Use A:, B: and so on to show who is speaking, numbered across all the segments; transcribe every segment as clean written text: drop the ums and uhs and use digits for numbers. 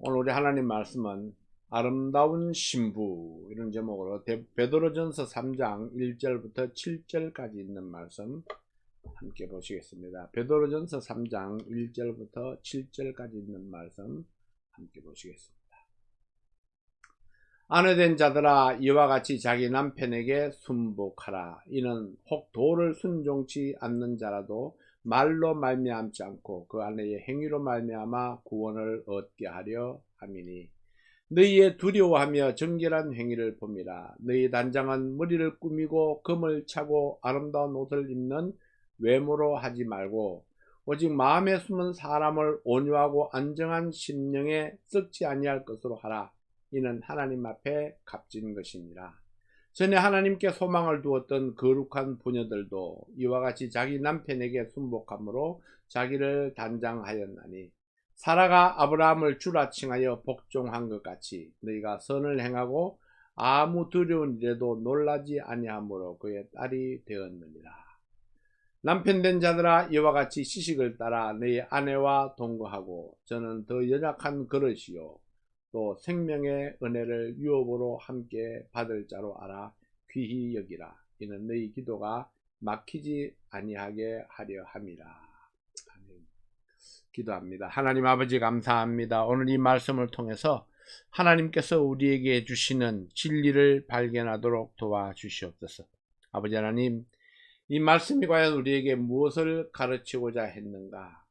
A: 오늘 우리 하나님 말씀은 아름다운 신부 이런 제목으로 베드로전서 3장 1절부터 7절까지 있는 말씀 함께 보시겠습니다. 베드로전서 3장 1절부터 7절까지 있는 말씀 함께 보시겠습니다. 아내된 자들아 이와 같이 자기 남편에게 순복하라. 이는 혹 도를 순종치 않는 자라도 말로 말미암지 않고 그 아내의 행위로 말미암아 구원을 얻게 하려 함이니 너희의 두려워하며 정결한 행위를 봄이라. 너희 단장은 머리를 꾸미고 금을 차고 아름다운 옷을 입는 외모로 하지 말고 오직 마음에 숨은 사람을 온유하고 안정한 심령에 썩지 아니할 것으로 하라. 이는 하나님 앞에 값진 것이니라. 전에 하나님께 소망을 두었던 거룩한 부녀들도 이와 같이 자기 남편에게 순복함으로 자기를 단장하였나니 사라가 아브라함을 주라 칭하여 복종한 것 같이 너희가 선을 행하고 아무 두려운 일에도 놀라지 아니하므로 그의 딸이 되었느니라. 남편 된 자들아 이와 같이 시식을 따라 너희 아내와 동거하고 저는 더 연약한 그릇이요 또 생명의 은혜를 유업으로 함께 받을 자로 알아 귀히 여기라. 이는 너희 기도가 막히지 아니하게 하려 함이라. 아멘. 기도합니다. 하나님 아버지 감사합니다. 오늘 이 말씀을 통해서 하나님께서 우리에게 주시는 진리를 발견하도록 도와주시옵소서. 아버지 하나님, 이 말씀이 과연 우리에게 무엇을 가르치고자 했는가?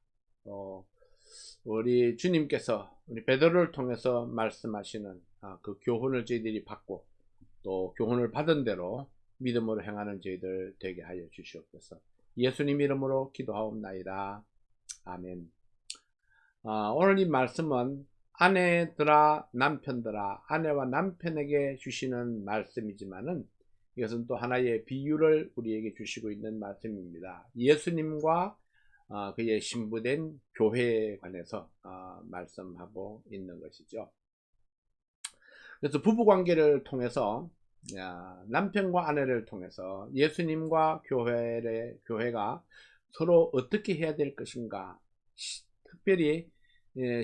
A: 우리 주님께서 우리 베드로를 통해서 말씀하시는 그 교훈을 저희들이 받고 또 교훈을 받은 대로 믿음으로 행하는 저희들 되게 하여 주시옵소서. 예수님 이름으로 기도하옵나이다. 아멘. 오늘 이 말씀은 아내들아 남편들아 아내와 남편에게 주시는 말씀이지만은 이것은 또 하나의 비유를 우리에게 주시고 있는 말씀입니다. 예수님과 그의 신부된 교회에 관해서 말씀하고 있는 것이죠. 그래서 부부관계를 통해서 남편과 아내를 통해서 예수님과 교회가 서로 어떻게 해야 될 것인가, 특별히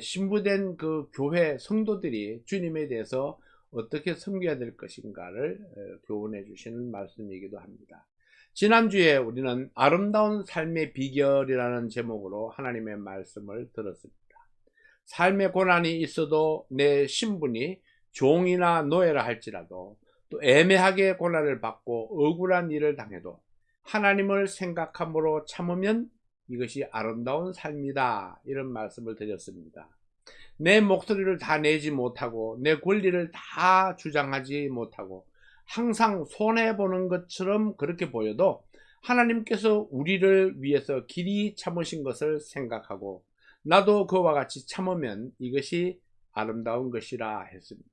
A: 신부된 그 교회 성도들이 주님에 대해서 어떻게 섬겨야 될 것인가를 교훈해 주시는 말씀이기도 합니다. 지난주에 우리는 아름다운 삶의 비결이라는 제목으로 하나님의 말씀을 들었습니다. 삶의 고난이 있어도 내 신분이 종이나 노예라 할지라도 또 애매하게 고난을 받고 억울한 일을 당해도 하나님을 생각함으로 참으면 이것이 아름다운 삶이다. 이런 말씀을 드렸습니다. 내 목소리를 다 내지 못하고 내 권리를 다 주장하지 못하고 항상 손해보는 것처럼 그렇게 보여도 하나님께서 우리를 위해서 길이 참으신 것을 생각하고 나도 그와 같이 참으면 이것이 아름다운 것이라 했습니다.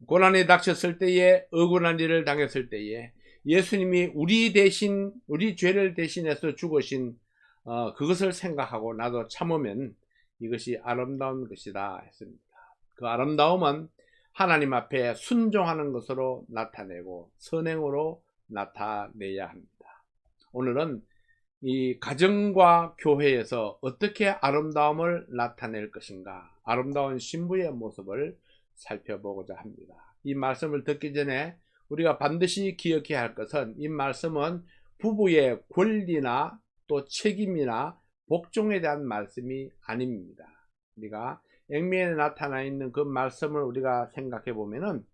A: 고난이 닥쳤을 때에 억울한 일을 당했을 때에 예수님이 우리 대신 우리 죄를 대신해서 죽으신 그것을 생각하고 나도 참으면 이것이 아름다운 것이다 했습니다. 그 아름다움은 하나님 앞에 순종하는 것으로 나타내고 선행으로 나타내야 합니다. 오늘은 이 가정과 교회에서 어떻게 아름다움을 나타낼 것인가, 아름다운 신부의 모습을 살펴보고자 합니다. 이 말씀을 듣기 전에 우리가 반드시 기억해야 할 것은 이 말씀은 부부의 권리나 또 책임이나 복종에 대한 말씀이 아닙니다. 우리가 엑미에 나타나 있는 그 말씀을 우리가 생각해 보면은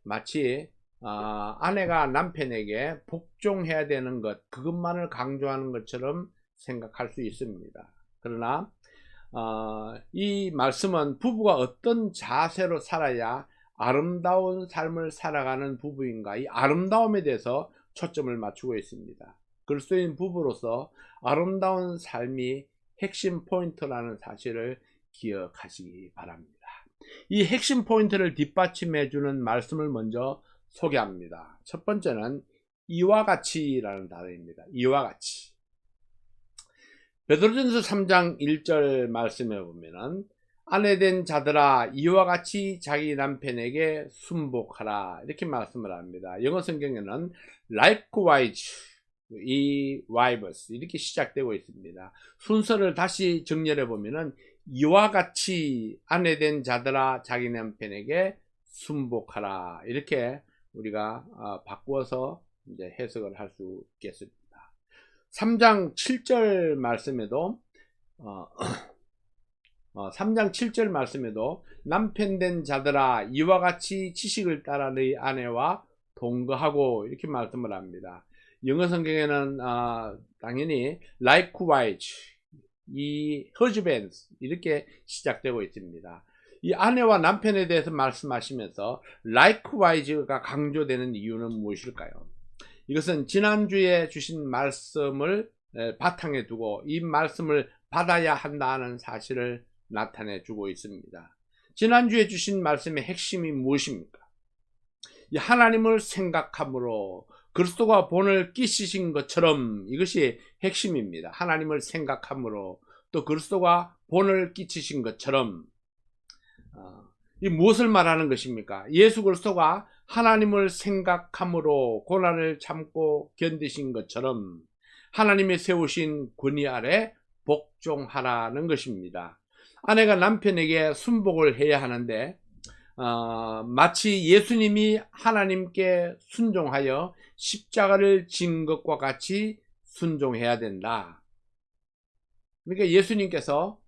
A: 마치 아내가 남편에게 복종해야 되는 것, 그것만을 강조하는 것처럼 생각할 수 있습니다. 그러나 이 말씀은 부부가 어떤 자세로 살아야 아름다운 삶을 살아가는 부부인가, 이 아름다움에 대해서 초점을 맞추고 있습니다. 그리스도인 부부로서 아름다운 삶이 핵심 포인트라는 사실을 기억하시기 바랍니다. 이 핵심 포인트를 뒷받침해 주는 말씀을 먼저 소개합니다. 첫 번째는 이와 같이라는 단어입니다. 이와 같이. 베드로전서 3장 1절 말씀에 보면은 아내된 자들아 이와 같이 자기 남편에게 순복하라 이렇게 말씀을 합니다. 영어 성경에는 likewise 이 wives 이렇게 시작되고 있습니다. 순서를 다시 정렬해 보면은 이와 같이 아내된 자들아 자기 남편에게 순복하라. 이렇게 우리가 바꾸어서 이제 해석을 할 수 있겠습니다. 3장 7절 말씀에도 3장 7절 말씀에도 남편된 자들아 이와 같이 지식을 따라 너희 아내와 동거하고 이렇게 말씀을 합니다. 영어 성경에는 당연히 likewise, 이 husbands 이렇게 시작되고 있습니다. 이 아내와 남편에 대해서 말씀하시면서 likewise가 강조되는 이유는 무엇일까요? 이것은 지난주에 주신 말씀을 바탕에 두고 이 말씀을 받아야 한다는 사실을 나타내 주고 있습니다. 지난주에 주신 말씀의 핵심이 무엇입니까? 하나님을 생각함으로 그리스도가 본을 끼치신 것처럼, 이것이 핵심입니다. 하나님을 생각함으로 또 그리스도가 본을 끼치신 것처럼. 이 무엇을 말하는 것입니까? 예수 그리스도가 하나님을 생각함으로 고난을 참고 견디신 것처럼 하나님의 세우신 권위 아래 복종하라는 것입니다. 아내가 남편에게 순복을 해야 하는데 마치 예수님이 하나님께 순종하여 십자가를 진 것과 같이 순종해야 된다. 그러니까 예수님께서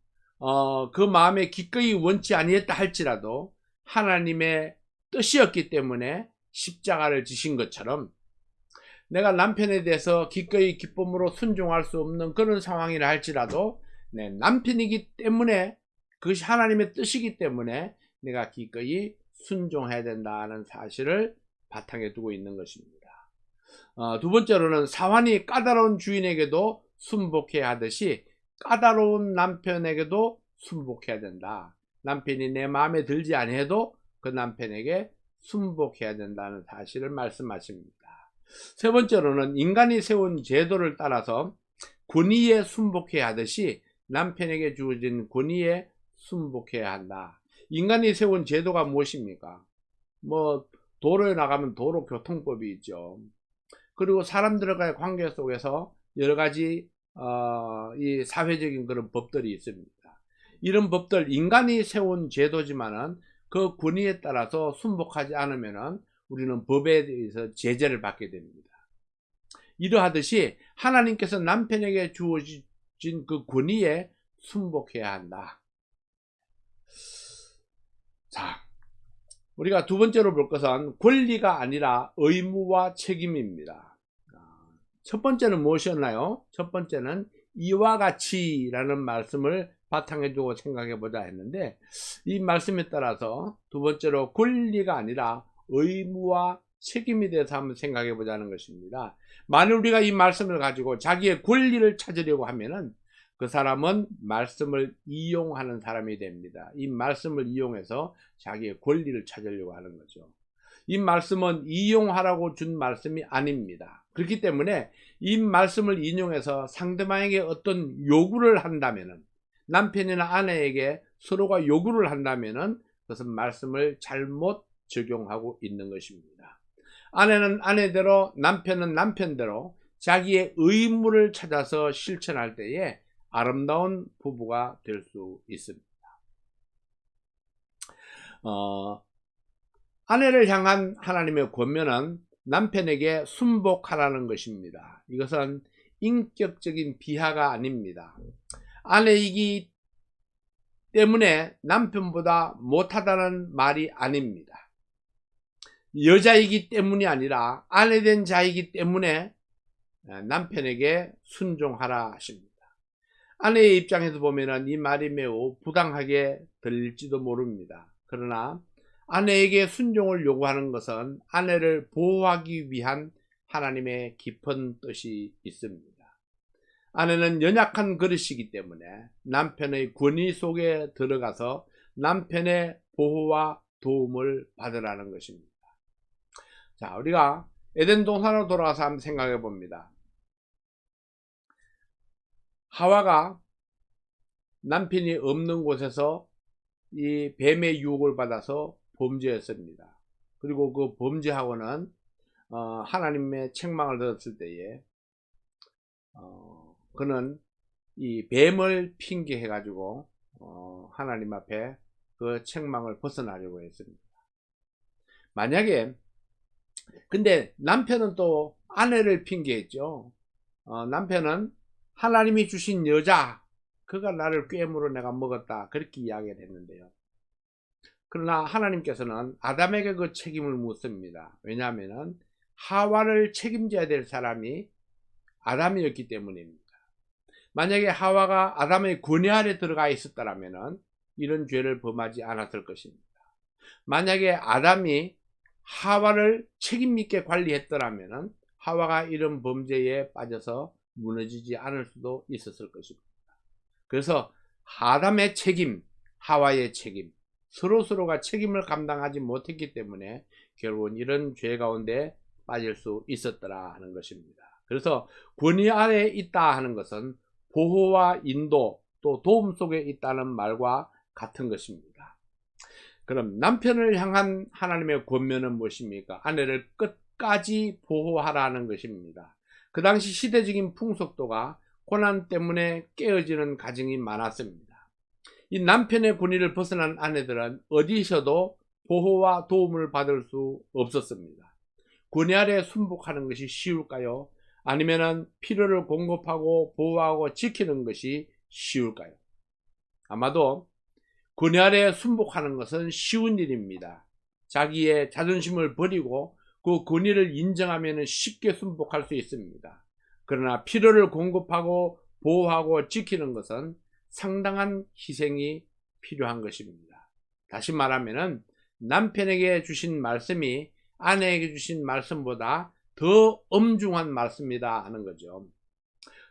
A: 그 마음에 기꺼이 원치 아니했다 할지라도 하나님의 뜻이었기 때문에 십자가를 지신 것처럼 내가 남편에 대해서 기꺼이 기쁨으로 순종할 수 없는 그런 상황이라 할지라도 남편이기 때문에, 그것이 하나님의 뜻이기 때문에 내가 기꺼이 순종해야 된다는 사실을 바탕에 두고 있는 것입니다. 두 번째로는 사환이 까다로운 주인에게도 순복해야 하듯이 까다로운 남편에게도 순복해야 된다. 남편이 내 마음에 들지 아니해도 그 남편에게 순복해야 된다는 사실을 말씀하십니다. 세 번째로는 인간이 세운 제도를 따라서 권위에 순복해야 하듯이 남편에게 주어진 권위에 순복해야 한다. 인간이 세운 제도가 무엇입니까? 도로에 나가면 도로교통법이 있죠. 그리고 사람들과의 관계 속에서 여러 가지 이 사회적인 그런 법들이 있습니다. 이런 법들, 인간이 세운 제도지만은 그 권위에 따라서 순복하지 않으면은 우리는 법에 대해서 제재를 받게 됩니다. 이러하듯이 하나님께서 남편에게 주어진 그 권위에 순복해야 한다. 자, 우리가 두 번째로 볼 것은 권리가 아니라 의무와 책임입니다. 첫 번째는 무엇이었나요? 첫 번째는 이와 같이라는 말씀을 바탕에 두고 생각해 보자 했는데, 이 말씀에 따라서 두 번째로 권리가 아니라 의무와 책임에 대해서 한번 생각해 보자는 것입니다. 만일 우리가 이 말씀을 가지고 자기의 권리를 찾으려고 하면은 그 사람은 말씀을 이용하는 사람이 됩니다. 이 말씀을 이용해서 자기의 권리를 찾으려고 하는 거죠. 이 말씀은 이용하라고 준 말씀이 아닙니다. 그렇기 때문에 이 말씀을 인용해서 상대방에게 어떤 요구를 한다면은, 남편이나 아내에게 서로가 요구를 한다면은 그것은 말씀을 잘못 적용하고 있는 것입니다. 아내는 아내대로, 남편은 남편대로 자기의 의무를 찾아서 실천할 때에 아름다운 부부가 될 수 있습니다. 아내를 향한 하나님의 권면은 남편에게 순복하라는 것입니다. 이것은 인격적인 비하가 아닙니다. 아내이기 때문에 남편보다 못하다는 말이 아닙니다. 여자이기 때문이 아니라 아내된 자이기 때문에 남편에게 순종하라 하십니다. 아내의 입장에서 보면 이 말이 매우 부당하게 들릴지도 모릅니다. 그러나 아내에게 순종을 요구하는 것은 아내를 보호하기 위한 하나님의 깊은 뜻이 있습니다. 아내는 연약한 그릇이기 때문에 남편의 권위 속에 들어가서 남편의 보호와 도움을 받으라는 것입니다. 자, 우리가 에덴 동산으로 돌아가서 한번 생각해 봅니다. 하와가 남편이 없는 곳에서 이 뱀의 유혹을 받아서 범죄했습니다. 그리고 그 범죄하고는 하나님의 책망을 들었을 때에 그는 이 뱀을 핑계해 가지고 하나님 앞에 그 책망을 벗어나려고 했습니다. 만약에 근데 남편은 또 아내를 핑계했죠. 남편은 하나님이 주신 여자, 그가 나를 꾀물어 내가 먹었다, 그렇게 이야기를 했는데요. 그러나 하나님께서는 아담에게 그 책임을 묻습니다. 왜냐하면 하와를 책임져야 될 사람이 아담이었기 때문입니다. 만약에 하와가 아담의 권위 아래 들어가 있었다면 이런 죄를 범하지 않았을 것입니다. 만약에 아담이 하와를 책임있게 관리했더라면 하와가 이런 범죄에 빠져서 무너지지 않을 수도 있었을 것입니다. 그래서 아담의 책임, 하와의 책임, 서로가 책임을 감당하지 못했기 때문에 결국은 이런 죄 가운데 빠질 수 있었더라 하는 것입니다. 그래서 권위 아래에 있다 하는 것은 보호와 인도 또 도움 속에 있다는 말과 같은 것입니다. 그럼 남편을 향한 하나님의 권면은 무엇입니까? 아내를 끝까지 보호하라는 것입니다. 그 당시 시대적인 풍속도가 고난 때문에 깨어지는 가정이 많았습니다. 이 남편의 권위를 벗어난 아내들은 어디서도 보호와 도움을 받을 수 없었습니다. 권위 아래 순복하는 것이 쉬울까요? 아니면 필요를 공급하고 보호하고 지키는 것이 쉬울까요? 아마도 권위 아래 순복하는 것은 쉬운 일입니다. 자기의 자존심을 버리고 그 권위를 인정하면 쉽게 순복할 수 있습니다. 그러나 필요를 공급하고 보호하고 지키는 것은 상당한 희생이 필요한 것입니다. 다시 말하면 남편에게 주신 말씀이 아내에게 주신 말씀보다 더 엄중한 말씀이다 하는 거죠.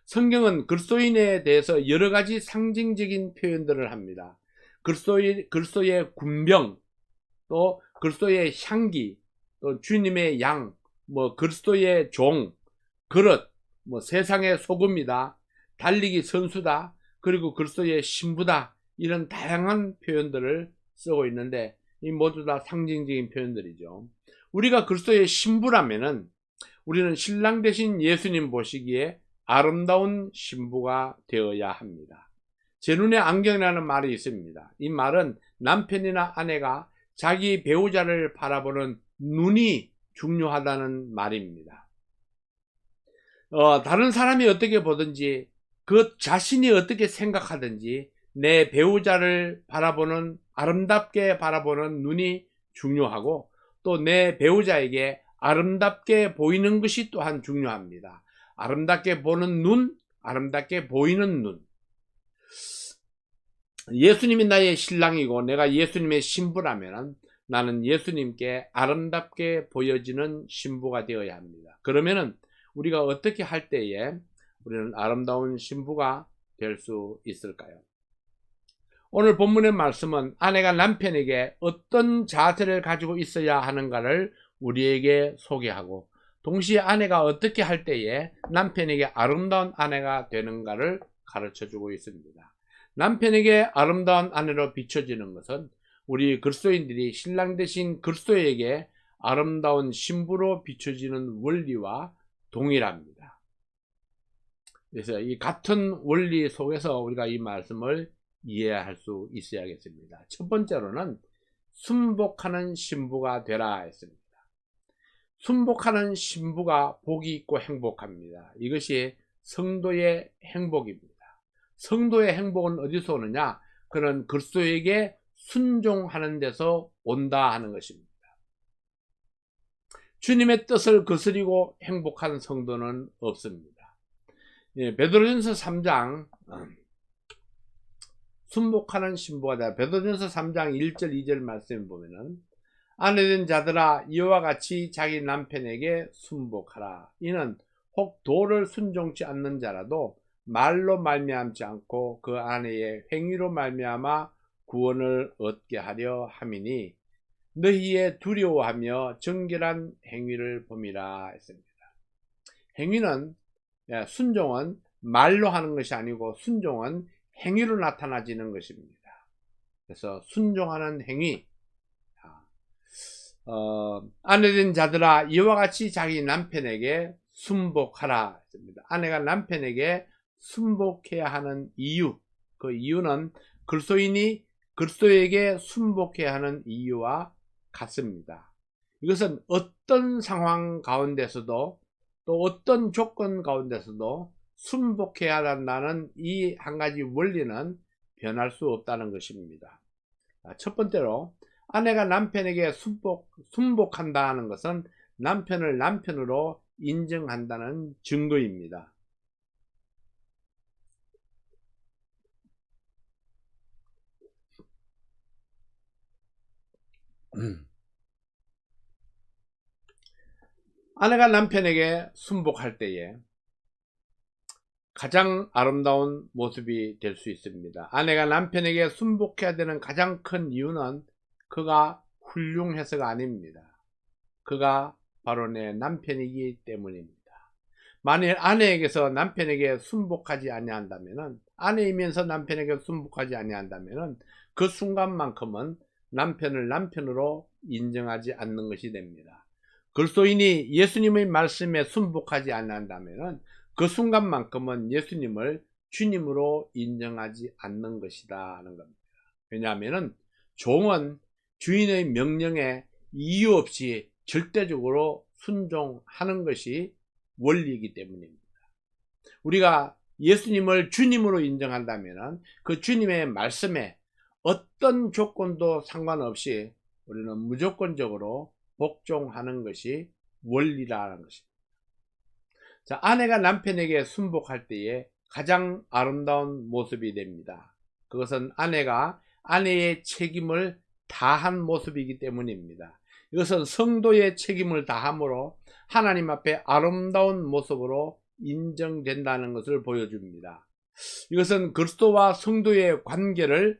A: 성경은 그리스도인에 대해서 여러 가지 상징적인 표현들을 합니다. 그리스도의 군병, 또 그리스도의 향기, 또 주님의 양, 그리스도의 종, 그릇, 세상의 소금이다, 달리기 선수다, 그리고 그리스도의 신부다, 이런 다양한 표현들을 쓰고 있는데 이 모두 다 상징적인 표현들이죠. 우리가 그리스도의 신부라면은 우리는 신랑 되신 예수님 보시기에 아름다운 신부가 되어야 합니다. 제 눈에 안경이라는 말이 있습니다. 이 말은 남편이나 아내가 자기 배우자를 바라보는 눈이 중요하다는 말입니다. 다른 사람이 어떻게 보든지 그 자신이 어떻게 생각하든지 내 배우자를 바라보는 아름답게 바라보는 눈이 중요하고 또 내 배우자에게 아름답게 보이는 것이 또한 중요합니다. 아름답게 보는 눈, 아름답게 보이는 눈. 예수님이 나의 신랑이고 내가 예수님의 신부라면 나는 예수님께 아름답게 보여지는 신부가 되어야 합니다. 그러면은 우리가 어떻게 할 때에 우리는 아름다운 신부가 될 수 있을까요? 오늘 본문의 말씀은 아내가 남편에게 어떤 자세를 가지고 있어야 하는가를 우리에게 소개하고 동시에 아내가 어떻게 할 때에 남편에게 아름다운 아내가 되는가를 가르쳐주고 있습니다. 남편에게 아름다운 아내로 비춰지는 것은 우리 그리스도인들이 신랑 되신 그리스도에게 아름다운 신부로 비춰지는 원리와 동일합니다. 그래서 이 같은 원리 속에서 우리가 이 말씀을 이해할 수 있어야겠습니다. 첫 번째로는 순복하는 신부가 되라 했습니다. 순복하는 신부가 복이 있고 행복합니다. 이것이 성도의 행복입니다. 성도의 행복은 어디서 오느냐? 그는 그리스도에게 순종하는 데서 온다 하는 것입니다. 주님의 뜻을 거스리고 행복한 성도는 없습니다. 베드로전서 3장 순복하는 신부가 되라. 베드로전서 3장 1절 2절 말씀을 보면은 아내된 자들아 이와 같이 자기 남편에게 순복하라. 이는 혹 도를 순종치 않는 자라도 말로 말미암지 않고 그 아내의 행위로 말미암아 구원을 얻게 하려 함이니 너희의 두려워하며 정결한 행위를 범이라 했습니다. 행위는 순종은 말로 하는 것이 아니고 순종은 행위로 나타나지는 것입니다. 그래서 순종하는 행위, 아내된 자들아 이와 같이 자기 남편에게 순복하라 했습니다. 아내가 남편에게 순복해야 하는 이유, 그 이유는 그리스도인이 그리스도에게 순복해야 하는 이유와 같습니다. 이것은 어떤 상황 가운데서도 또 어떤 조건 가운데서도 순복해야 한다는 이 한 가지 원리는 변할 수 없다는 것입니다. 첫 번째로 아내가 남편에게 순복한다는 것은 남편을 남편으로 인정한다는 증거입니다. 아내가 남편에게 순복할 때에 가장 아름다운 모습이 될 수 있습니다. 아내가 남편에게 순복해야 되는 가장 큰 이유는 그가 훌륭해서가 아닙니다. 그가 바로 내 남편이기 때문입니다. 만일 아내에게서 남편에게 순복하지 아니한다면은, 아내이면서 남편에게 순복하지 아니한다면은 그 순간만큼은 남편을 남편으로 인정하지 않는 것이 됩니다. 그리스도인이 예수님의 말씀에 순복하지 않는다면은 그 순간만큼은 예수님을 주님으로 인정하지 않는 것이다 하는 겁니다. 왜냐하면은 종은 주인의 명령에 이유 없이 절대적으로 순종하는 것이 원리이기 때문입니다. 우리가 예수님을 주님으로 인정한다면은 그 주님의 말씀에 어떤 조건도 상관없이 우리는 무조건적으로 복종하는 것이 원리라는 것입니다. 자, 아내가 남편에게 순복할 때에 가장 아름다운 모습이 됩니다. 그것은 아내가 아내의 책임을 다한 모습이기 때문입니다. 이것은 성도의 책임을 다함으로 하나님 앞에 아름다운 모습으로 인정된다는 것을 보여줍니다. 이것은 그리스도와 성도의 관계를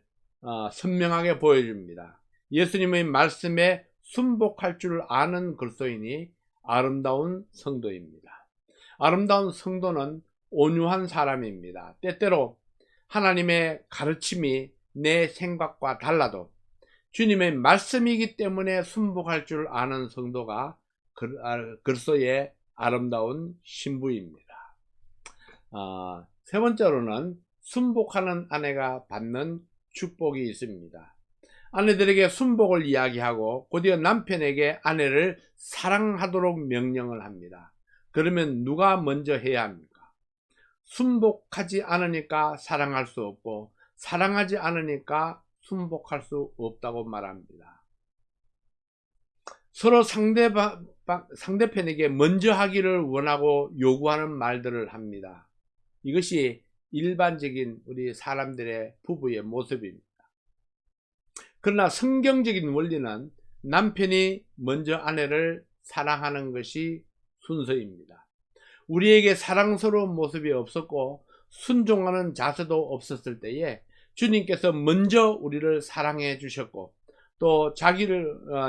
A: 선명하게 보여줍니다. 예수님의 말씀에 순복할 줄 아는 그리스도인이 아름다운 성도입니다. 아름다운 성도는 온유한 사람입니다. 때때로 하나님의 가르침이 내 생각과 달라도 주님의 말씀이기 때문에 순복할 줄 아는 성도가 그리스도의 아름다운 신부입니다. 세 번째로는 순복하는 아내가 받는 축복이 있습니다. 아내들에게 순복을 이야기하고 곧이어 남편에게 아내를 사랑하도록 명령을 합니다. 그러면 누가 먼저 해야 합니까? 순복하지 않으니까 사랑할 수 없고 사랑하지 않으니까 순복할 수 없다고 말합니다. 서로 상대편에게 먼저 하기를 원하고 요구하는 말들을 합니다. 이것이 일반적인 우리 사람들의 부부의 모습입니다. 그러나 성경적인 원리는 남편이 먼저 아내를 사랑하는 것이 순서입니다. 우리에게 사랑스러운 모습이 없었고 순종하는 자세도 없었을 때에 주님께서 먼저 우리를 사랑해 주셨고 또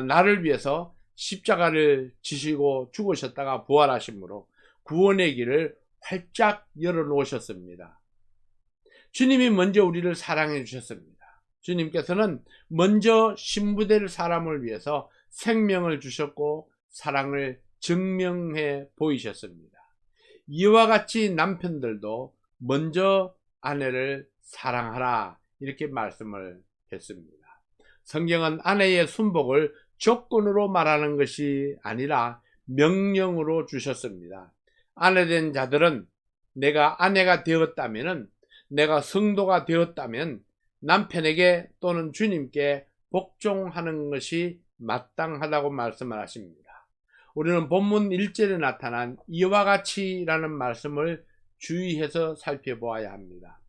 A: 나를 위해서 십자가를 지시고 죽으셨다가 부활하심으로 구원의 길을 활짝 열어 놓으셨습니다. 주님이 먼저 우리를 사랑해 주셨습니다. 주님께서는 먼저 신부될 사람을 위해서 생명을 주셨고 사랑을 증명해 보이셨습니다. 이와 같이 남편들도 먼저 아내를 사랑하라 이렇게 말씀을 했습니다. 성경은 아내의 순복을 조건으로 말하는 것이 아니라 명령으로 주셨습니다. 아내된 자들은 내가 아내가 되었다면, 내가 성도가 되었다면 남편에게 또는 주님께 복종하는 것이 마땅하다고 말씀을 하십니다. 우리는 본문 1절에 나타난 이와 같이라는 말씀을 주의해서 살펴보아야 합니다.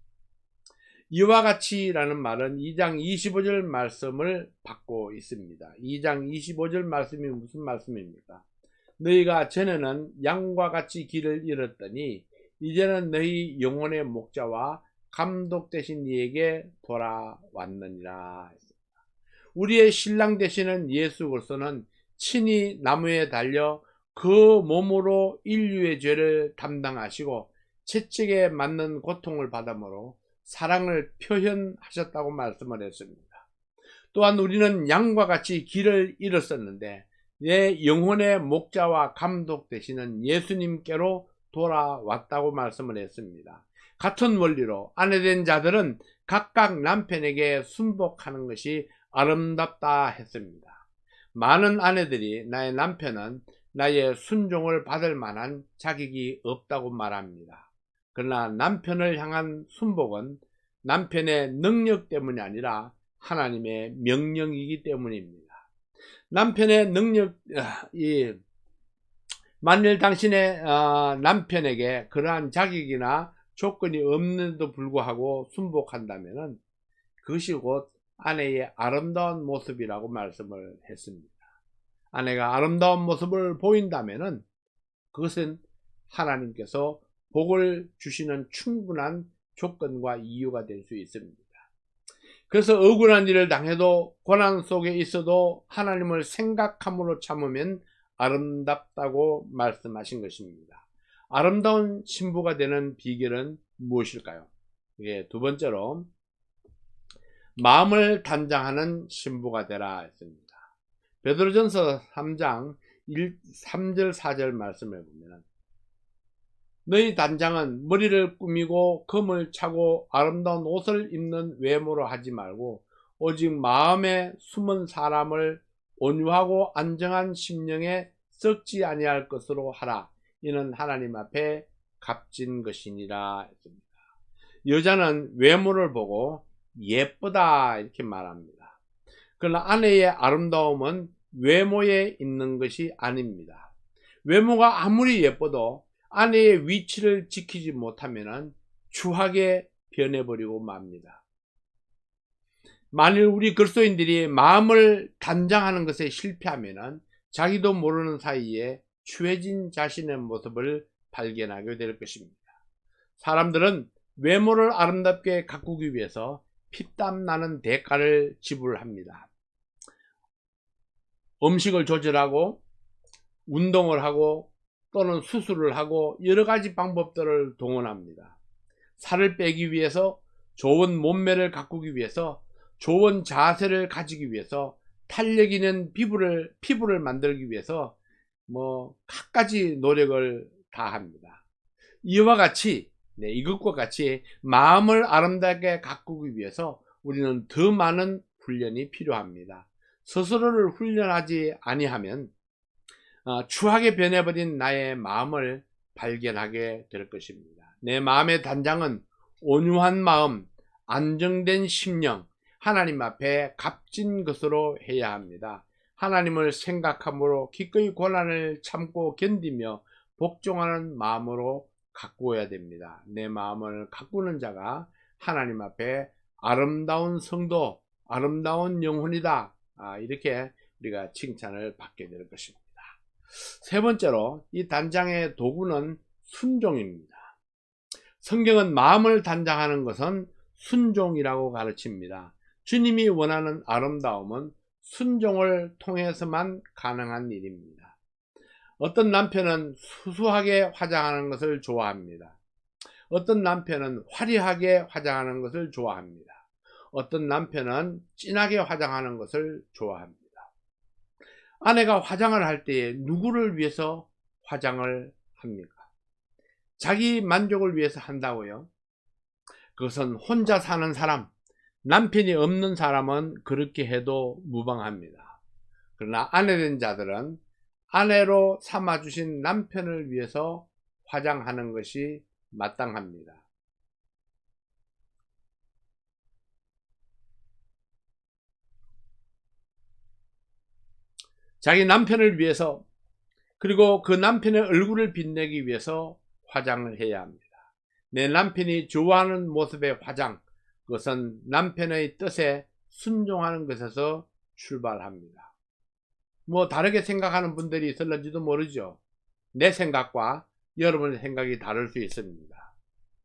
A: 이와 같이라는 말은 2장 25절 말씀을 받고 있습니다. 2장 25절 말씀이 무슨 말씀입니까? 너희가 전에는 양과 같이 길을 잃었더니 이제는 너희 영혼의 목자와 감독 되신 이에게 돌아왔느니라. 우리의 신랑 되시는 예수 그리스도는 친히 나무에 달려 그 몸으로 인류의 죄를 담당하시고 채찍에 맞는 고통을 받음으로 사랑을 표현하셨다고 말씀을 했습니다. 또한 우리는 양과 같이 길을 잃었었는데 내 영혼의 목자와 감독 되시는 예수님께로 돌아왔다고 말씀을 했습니다. 같은 원리로 아내된 자들은 각각 남편에게 순복하는 것이 아름답다 했습니다. 많은 아내들이 나의 남편은 나의 순종을 받을 만한 자격이 없다고 말합니다. 그러나 남편을 향한 순복은 남편의 능력 때문이 아니라 하나님의 명령이기 때문입니다. 남편의 능력, 만일 당신의 남편에게 그러한 자격이나 조건이 없는데도 불구하고 순복한다면 그것이 곧 아내의 아름다운 모습이라고 말씀을 했습니다. 아내가 아름다운 모습을 보인다면 그것은 하나님께서 복을 주시는 충분한 조건과 이유가 될 수 있습니다. 그래서 억울한 일을 당해도 고난 속에 있어도 하나님을 생각함으로 참으면 아름답다고 말씀하신 것입니다. 아름다운 신부가 되는 비결은 무엇일까요? 두 번째로 마음을 단장하는 신부가 되라 했습니다. 베드로전서 3장 3절 4절 말씀을 보면 너희 단장은 머리를 꾸미고 금을 차고 아름다운 옷을 입는 외모로 하지 말고 오직 마음에 숨은 사람을 온유하고 안정한 심령에 썩지 아니할 것으로 하라. 이는 하나님 앞에 값진 것이니라 했습니다. 여자는 외모를 보고 예쁘다 이렇게 말합니다. 그러나 아내의 아름다움은 외모에 있는 것이 아닙니다. 외모가 아무리 예뻐도 아내의 위치를 지키지 못하면 추하게 변해버리고 맙니다. 만일 우리 그리스도인들이 마음을 단장하는 것에 실패하면 자기도 모르는 사이에 추해진 자신의 모습을 발견하게 될 것입니다. 사람들은 외모를 아름답게 가꾸기 위해서 피땀 나는 대가를 지불합니다. 음식을 조절하고 운동을 하고 또는 수술을 하고 여러 가지 방법들을 동원합니다. 살을 빼기 위해서, 좋은 몸매를 가꾸기 위해서, 좋은 자세를 가지기 위해서, 탄력 있는 피부를 만들기 위해서 갖가지 노력을 다합니다. 이와 같이 이것과 같이 마음을 아름답게 가꾸기 위해서 우리는 더 많은 훈련이 필요합니다. 스스로를 훈련하지 아니하면 추하게 변해버린 나의 마음을 발견하게 될 것입니다. 내 마음의 단장은 온유한 마음, 안정된 심령, 하나님 앞에 값진 것으로 해야 합니다. 하나님을 생각함으로 기꺼이 고난을 참고 견디며 복종하는 마음으로 가꾸어야 됩니다. 내 마음을 가꾸는 자가 하나님 앞에 아름다운 성도, 아름다운 영혼이다. 이렇게 우리가 칭찬을 받게 될 것입니다. 세 번째로 이 단장의 도구는 순종입니다. 성경은 마음을 단장하는 것은 순종이라고 가르칩니다. 주님이 원하는 아름다움은 순종을 통해서만 가능한 일입니다. 어떤 남편은 수수하게 화장하는 것을 좋아합니다. 어떤 남편은 화려하게 화장하는 것을 좋아합니다. 어떤 남편은 진하게 화장하는 것을 좋아합니다. 아내가 화장을 할 때에 누구를 위해서 화장을 합니까? 자기 만족을 위해서 한다고요? 그것은 혼자 사는 사람, 남편이 없는 사람은 그렇게 해도 무방합니다. 그러나 아내된 자들은 아내로 삼아주신 남편을 위해서 화장하는 것이 마땅합니다. 자기 남편을 위해서, 그리고 그 남편의 얼굴을 빛내기 위해서 화장을 해야 합니다. 내 남편이 좋아하는 모습의 화장, 그것은 남편의 뜻에 순종하는 것에서 출발합니다. 다르게 생각하는 분들이 있을는지도 모르죠. 내 생각과 여러분의 생각이 다를 수 있습니다.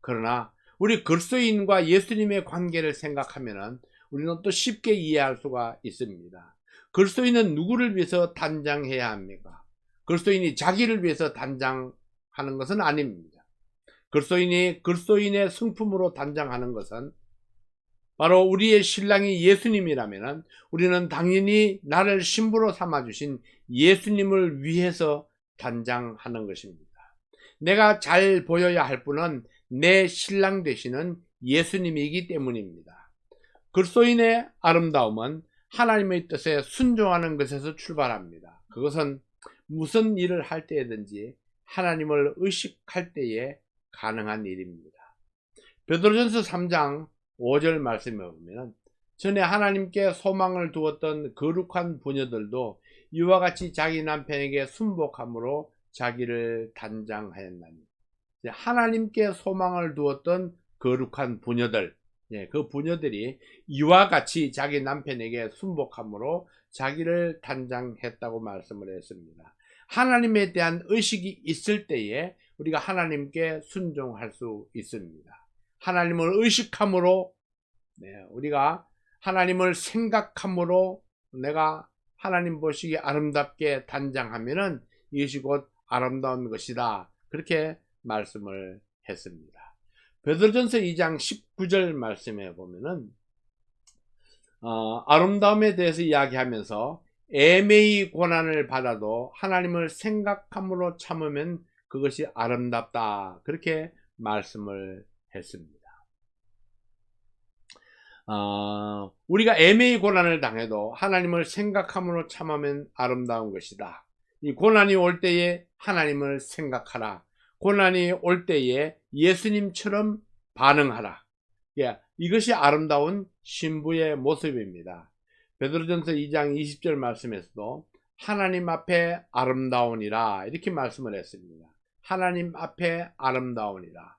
A: 그러나 우리 그리스도인과 예수님의 관계를 생각하면 우리는 또 쉽게 이해할 수가 있습니다. 그리스도인은 누구를 위해서 단장해야 합니까? 그리스도인이 자기를 위해서 단장하는 것은 아닙니다. 그리스도인이 그리스도인의 성품으로 단장하는 것은 바로 우리의 신랑이 예수님이라면 우리는 당연히 나를 신부로 삼아주신 예수님을 위해서 단장하는 것입니다. 내가 잘 보여야 할 분은 내 신랑 되시는 예수님이기 때문입니다. 그리스도인의 아름다움은 하나님의 뜻에 순종하는 것에서 출발합니다. 그것은 무슨 일을 할 때든지 하나님을 의식할 때에 가능한 일입니다. 베드로전서 3장 5절 말씀에 보면 전에 하나님께 소망을 두었던 거룩한 부녀들도 이와 같이 자기 남편에게 순복함으로 자기를 단장하였나니, 하나님께 소망을 두었던 거룩한 부녀들, 그 부녀들이 이와 같이 자기 남편에게 순복함으로 자기를 단장했다고 말씀을 했습니다. 하나님에 대한 의식이 있을 때에 우리가 하나님께 순종할 수 있습니다. 하나님을 의식함으로, 우리가 하나님을 생각함으로 내가 하나님 보시기에 아름답게 단장하면은 이것이 곧 아름다운 것이다, 그렇게 말씀을 했습니다. 베드로전서 2장 19절 말씀에 보면은 아름다움에 대해서 이야기하면서 애매히 고난을 받아도 하나님을 생각함으로 참으면 그것이 아름답다, 그렇게 말씀을 했습니다. 우리가 애매히 고난을 당해도 하나님을 생각함으로 참으면 아름다운 것이다. 이 고난이 올 때에 하나님을 생각하라. 고난이 올 때에 예수님처럼 반응하라. 이것이 아름다운 신부의 모습입니다. 베드로전서 2장 20절 말씀에서도 하나님 앞에 아름다우니라, 이렇게 말씀을 했습니다. 하나님 앞에 아름다우니라.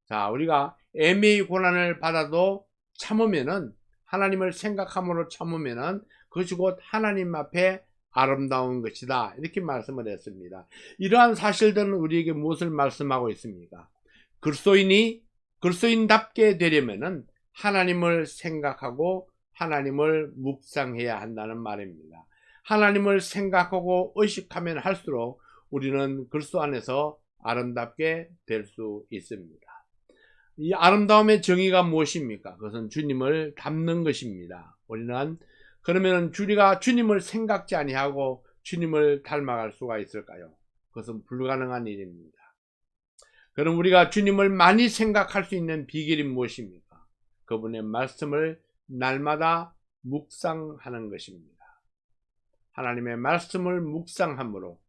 A: 자, 우리가 애매히 고난을 받아도 참으면은, 하나님을 생각함으로 참으면은 그것이 곧 하나님 앞에 아름다운 것이다, 이렇게 말씀을 했습니다. 이러한 사실들은 우리에게 무엇을 말씀하고 있습니까? 그리스도인답게 되려면은 하나님을 생각하고 하나님을 묵상해야 한다는 말입니다. 하나님을 생각하고 의식하면 할수록 우리는 그리스도 안에서 아름답게 될 수 있습니다. 이 아름다움의 정의가 무엇입니까? 그것은 주님을 닮는 것입니다. 우리는 그러면 우리가 주님을 생각지 아니하고 주님을 닮아갈 수가 있을까요? 그것은 불가능한 일입니다. 그럼 우리가 주님을 많이 생각할 수 있는 비결이 무엇입니까? 그분의 말씀을 날마다 묵상하는 것입니다. 하나님의 말씀을 묵상함으로,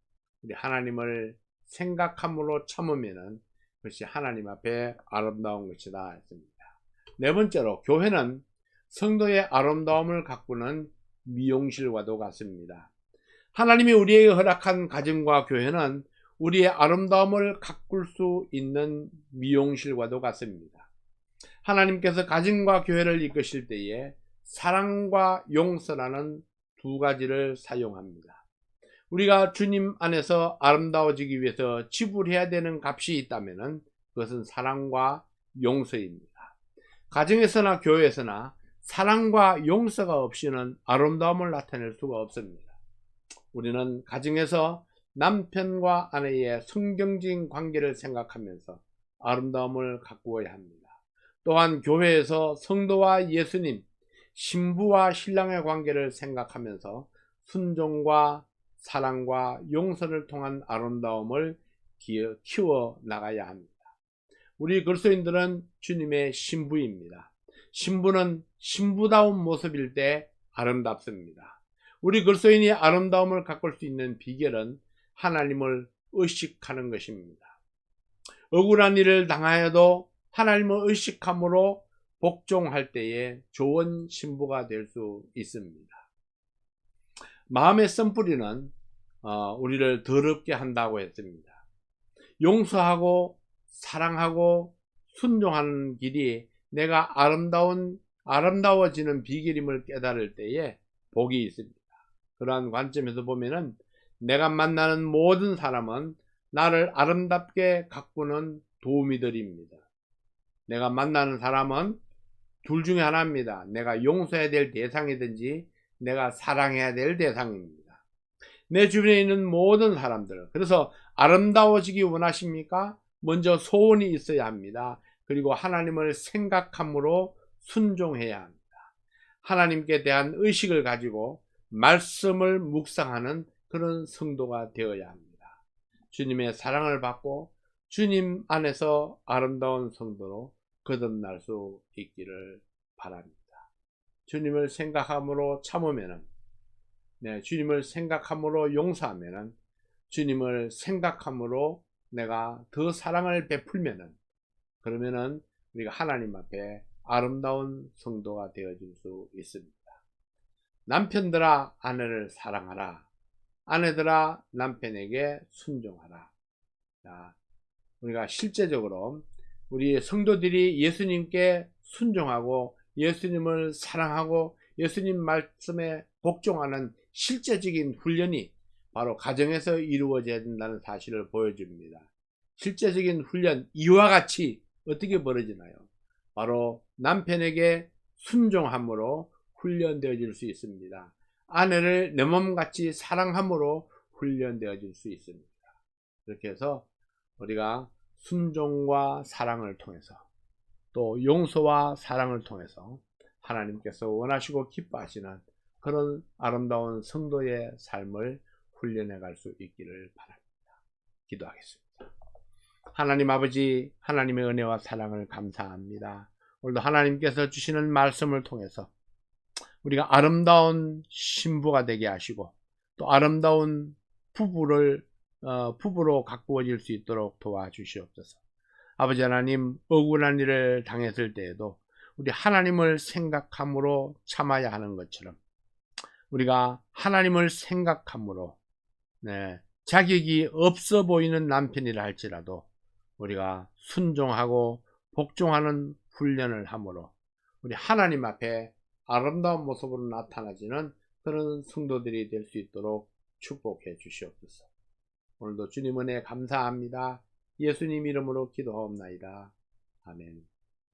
A: 우리 하나님을 생각함으로 참으면은 그것이 하나님 앞에 아름다운 것이다 했습니다. 네 번째로, 교회는 성도의 아름다움을 가꾸는 미용실과도 같습니다. 하나님이 우리에게 허락한 가정과 교회는 우리의 아름다움을 가꿀 수 있는 미용실과도 같습니다. 하나님께서 가정과 교회를 이끄실 때에 사랑과 용서라는 두 가지를 사용합니다. 우리가 주님 안에서 아름다워지기 위해서 지불해야 되는 값이 있다면 그것은 사랑과 용서입니다. 가정에서나 교회에서나 사랑과 용서가 없이는 아름다움을 나타낼 수가 없습니다. 우리는 가정에서 남편과 아내의 성경적인 관계를 생각하면서 아름다움을 가꾸어야 합니다. 또한 교회에서 성도와 예수님, 신부와 신랑의 관계를 생각하면서 순종과 사랑과 용서를 통한 아름다움을 키워 나가야 합니다. 우리 그리스도인들은 주님의 신부입니다. 신부는 신부다운 모습일 때 아름답습니다. 우리 그리스도인이 아름다움을 가꿀 수 있는 비결은 하나님을 의식하는 것입니다. 억울한 일을 당하여도 하나님을 의식함으로 복종할 때에 좋은 신부가 될 수 있습니다. 마음의 쓴뿌리는 우리를 더럽게 한다고 했습니다. 용서하고 사랑하고 순종하는 길이 내가 아름다워지는 비결임을 깨달을 때에 복이 있습니다. 그러한 관점에서 보면은 내가 만나는 모든 사람은 나를 아름답게 가꾸는 도우미들입니다. 내가 만나는 사람은 둘 중에 하나입니다. 내가 용서해야 될 대상이든지 내가 사랑해야 될 대상입니다. 내 주변에 있는 모든 사람들, 그래서 아름다워지기 원하십니까? 먼저 소원이 있어야 합니다. 그리고 하나님을 생각함으로 순종해야 합니다. 하나님께 대한 의식을 가지고 말씀을 묵상하는 그런 성도가 되어야 합니다. 주님의 사랑을 받고 주님 안에서 아름다운 성도로 거듭날 수 있기를 바랍니다. 주님을 생각함으로 참으면은, 네, 주님을 생각함으로 용서하면은, 주님을 생각함으로 내가 더 사랑을 베풀면은, 그러면은 우리가 하나님 앞에 아름다운 성도가 되어질 수 있습니다. 남편들아 아내를 사랑하라. 아내들아 남편에게 순종하라. 자, 우리가 실제적으로 우리 성도들이 예수님께 순종하고 예수님을 사랑하고 예수님 말씀에 복종하는 실제적인 훈련이 바로 가정에서 이루어져야 된다는 사실을 보여줍니다. 실제적인 훈련, 이와 같이 어떻게 벌어지나요? 바로 남편에게 순종함으로 훈련되어질 수 있습니다. 아내를 내 몸같이 사랑함으로 훈련되어질 수 있습니다. 이렇게 해서 우리가 순종과 사랑을 통해서, 또 용서와 사랑을 통해서 하나님께서 원하시고 기뻐하시는 그런 아름다운 성도의 삶을 훈련해 갈 수 있기를 바랍니다. 기도하겠습니다. 하나님 아버지, 하나님의 은혜와 사랑을 감사합니다. 오늘도 하나님께서 주시는 말씀을 통해서 우리가 아름다운 신부가 되게 하시고 또 아름다운 부부로 가꾸어질 수 있도록 도와주시옵소서. 아버지 하나님, 억울한 일을 당했을 때에도 우리 하나님을 생각함으로 참아야 하는 것처럼 우리가 하나님을 생각함으로, 네, 자격이 없어 보이는 남편이라 할지라도 우리가 순종하고 복종하는 훈련을 함으로 우리 하나님 앞에 아름다운 모습으로 나타나지는 그런 성도들이 될 수 있도록 축복해 주시옵소서. 오늘도 주님 은혜 감사합니다. 예수님 이름으로 기도하옵나이다. 아멘.